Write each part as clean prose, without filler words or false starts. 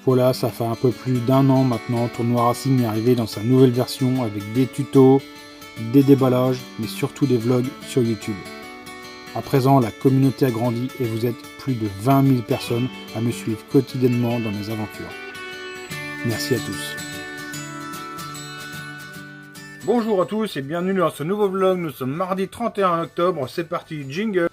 Voilà, ça fait un peu plus d'un an maintenant, Tournoi Racing est arrivé dans sa nouvelle version avec des tutos, des déballages, mais surtout des vlogs sur YouTube. À présent, la communauté a grandi et vous êtes plus de 20 000 personnes à me suivre quotidiennement dans mes aventures. Merci à tous. Bonjour à tous et bienvenue dans ce nouveau vlog. Nous sommes mardi 31 octobre, c'est parti, jingle.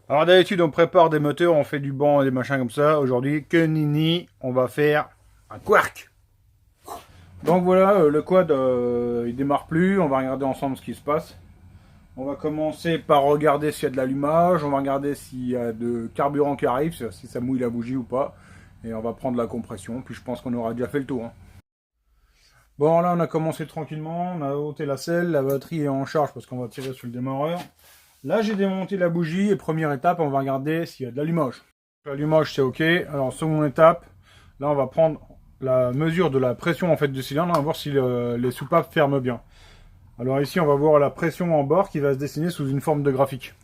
Alors d'habitude on prépare des moteurs, on fait du banc et des machins comme ça. Aujourd'hui, que nini, on va faire un quark. Donc voilà, le quad il démarre plus, on va regarder ensemble ce qui se passe. On va commencer par regarder s'il y a de l'allumage, on va regarder s'il y a de carburant qui arrive, si ça mouille la bougie ou pas. Et on va prendre la compression, puis je pense qu'on aura déjà fait le tour. Hein. Bon là on a commencé tranquillement, on a ôté la selle, la batterie est en charge parce qu'on va tirer sur le démarreur. Là, j'ai démonté la bougie et première étape, on va regarder s'il y a de l'allumage. L'allumage, c'est OK. Alors, seconde étape, là, on va prendre la mesure de la pression en fait du cylindre, on va voir si les soupapes ferment bien. Alors ici, on va voir la pression en bord qui va se dessiner sous une forme de graphique.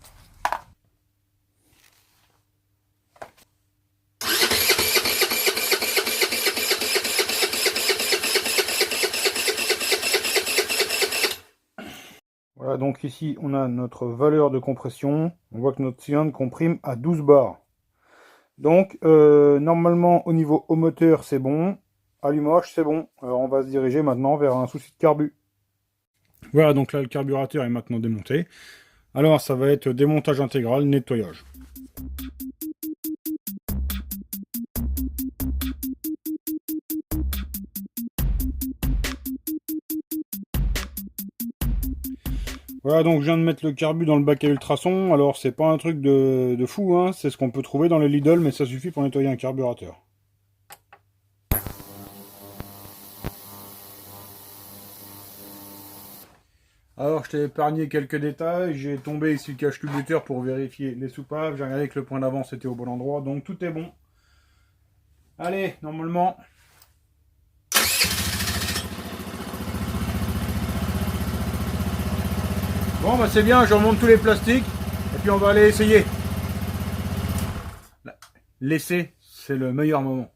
Voilà, donc ici on a notre valeur de compression. On voit que notre cylindre comprime à 12 bars. Donc normalement au niveau au moteur c'est bon, allumage c'est bon. Alors on va se diriger maintenant vers un souci de carbu. Voilà, donc là le carburateur est maintenant démonté. Alors ça va être démontage intégral, nettoyage. Voilà, donc je viens de mettre le carbu dans le bac à ultrasons. Alors c'est pas un truc de fou, hein. C'est ce qu'on peut trouver dans les Lidl, mais ça suffit pour nettoyer un carburateur. Alors je t'ai épargné quelques détails, j'ai tombé ici le cache-culbuteur pour vérifier les soupapes, j'ai regardé que le point d'avance était au bon endroit, donc tout est bon. Allez, normalement... Bon bah c'est bien, je remonte tous les plastiques, et puis on va aller essayer. L'essai, c'est le meilleur moment.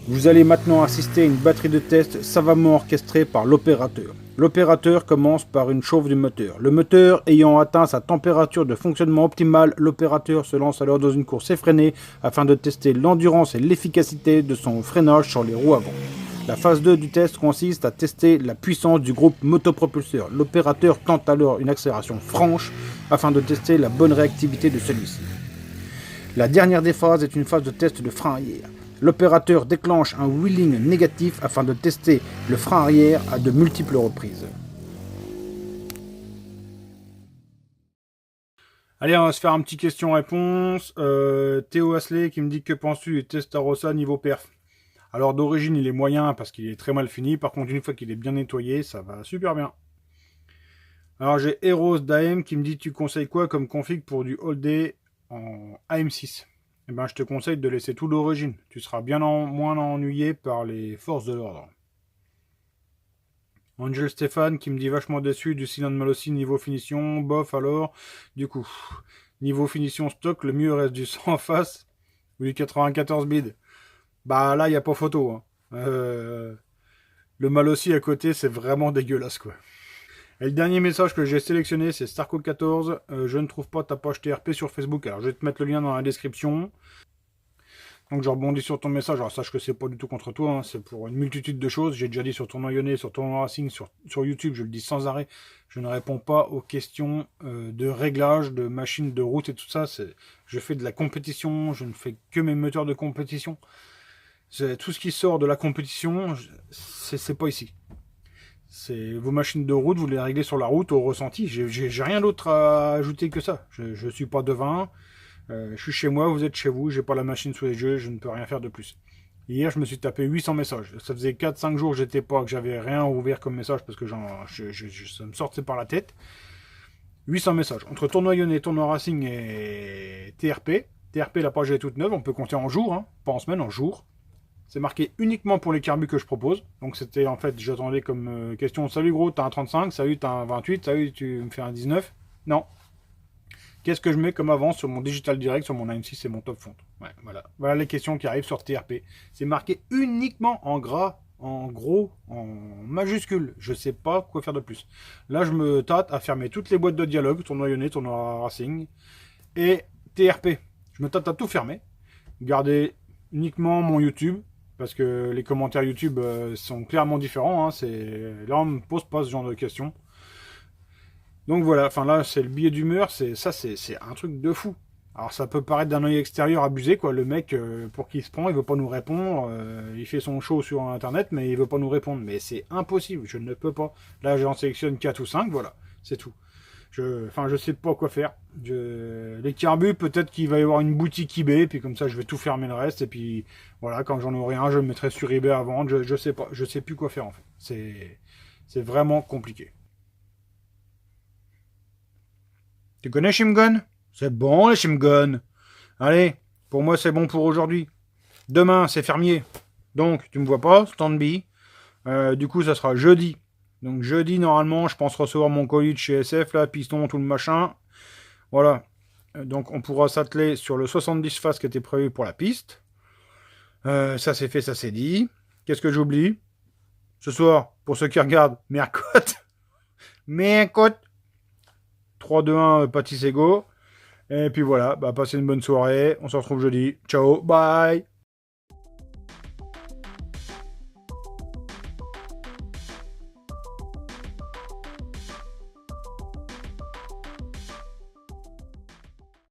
Vous allez maintenant assister à une batterie de test savamment orchestrée par l'opérateur. L'opérateur commence par une chauffe du moteur. Le moteur ayant atteint sa température de fonctionnement optimale, l'opérateur se lance alors dans une course effrénée afin de tester l'endurance et l'efficacité de son freinage sur les roues avant. La phase 2 du test consiste à tester la puissance du groupe motopropulseur. L'opérateur tente alors une accélération franche afin de tester la bonne réactivité de celui-ci. La dernière des phases est une phase de test de frein arrière. L'opérateur déclenche un wheeling négatif afin de tester le frein arrière à de multiples reprises. Allez, on va se faire un petit question-réponse. Théo Asley qui me dit que penses-tu du Testarossa niveau perf? Alors d'origine il est moyen parce qu'il est très mal fini. Par contre une fois qu'il est bien nettoyé, ça va super bien. Alors j'ai Eros Daem qui me dit tu conseilles quoi comme config pour du all day en AM6? Eh ben, je te conseille de laisser tout d'origine. Tu seras bien moins ennuyé par les forces de l'ordre. Angel Stéphane qui me dit vachement déçu du cylindre Malossi niveau finition. Bof alors. Du coup, niveau finition stock, le mieux reste du 100 face ou du 94 bid. Bah là, il n'y a pas photo. Hein. Le Malossi à côté, c'est vraiment dégueulasse quoi. Et le dernier message que j'ai sélectionné, c'est Starco14. Je ne trouve pas ta page TRP sur Facebook. Alors, je vais te mettre le lien dans la description. Donc, je rebondis sur ton message. Alors, sache que c'est pas du tout contre toi. Hein. C'est pour une multitude de choses. J'ai déjà dit sur Tournoi Lyonnais, sur Tournoi Racing, sur YouTube. Je le dis sans arrêt. Je ne réponds pas aux questions de réglage, de machines de route et tout ça. Je fais de la compétition. Je ne fais que mes moteurs de compétition. Tout ce qui sort de la compétition, c'est pas ici. C'est vos machines de route, vous les réglez sur la route au ressenti. J'ai rien d'autre à ajouter que ça. Je suis pas devin. Je suis chez moi, vous êtes chez vous. J'ai pas la machine sous les yeux, je ne peux rien faire de plus. Hier, je me suis tapé 800 messages. Ça faisait 4-5 jours que j'avais rien ouvert comme message parce que ça me sortait par la tête. 800 messages. Entre tournoi Lyonnais, tournoi Racing et TRP. TRP, la page est toute neuve, on peut compter en jours, hein, pas en semaine, en jours. C'est marqué uniquement pour les carbus que je propose. Donc c'était en fait, j'attendais comme question, salut gros, t'as un 35, salut, t'as un 28, salut, tu me fais un 19. Non. Qu'est-ce que je mets comme avance sur mon digital direct, sur mon AM6 et mon top font? Ouais, voilà. Voilà les questions qui arrivent sur TRP. C'est marqué uniquement en gras, en gros, en majuscule. Je sais pas quoi faire de plus. Là, je me tâte à fermer toutes les boîtes de dialogue, tournoi Lyonnais, tournoi Racing et TRP. Je me tâte à tout fermer. Garder uniquement mon YouTube, parce que les commentaires YouTube sont clairement différents. Hein, là, on me pose pas ce genre de questions. Donc voilà, enfin là, c'est le billet d'humeur, c'est un truc de fou. Alors ça peut paraître d'un œil extérieur abusé, quoi. Le mec, pour qui il se prend, il veut pas nous répondre. Il fait son show sur Internet, mais il veut pas nous répondre. Mais c'est impossible, je ne peux pas. Là, j'en sélectionne 4 ou 5, voilà, c'est tout. Je sais pas quoi faire. Les carbus, peut-être qu'il va y avoir une boutique eBay, puis comme ça, je vais tout fermer le reste. Et puis voilà, quand j'en aurai un, je le mettrai sur eBay à vendre. Je sais pas, je sais plus quoi faire en fait. C'est vraiment compliqué. Tu connais Shimgun? C'est bon les Shimgun. Allez, pour moi c'est bon pour aujourd'hui. Demain c'est fermier. Donc tu me vois pas, stand-by. Du coup ça sera jeudi. Donc jeudi normalement je pense recevoir mon colis de chez SF, là, piston, tout le machin. Voilà. Donc on pourra s'atteler sur le 70 face qui était prévu pour la piste. Ça c'est fait, ça c'est dit. Qu'est-ce que j'oublie? Ce soir, pour ceux qui regardent, Mercotte. Mercotte. 3-2-1, Patis Ego. Et puis voilà, bah, passez une bonne soirée. On se retrouve jeudi. Ciao, bye.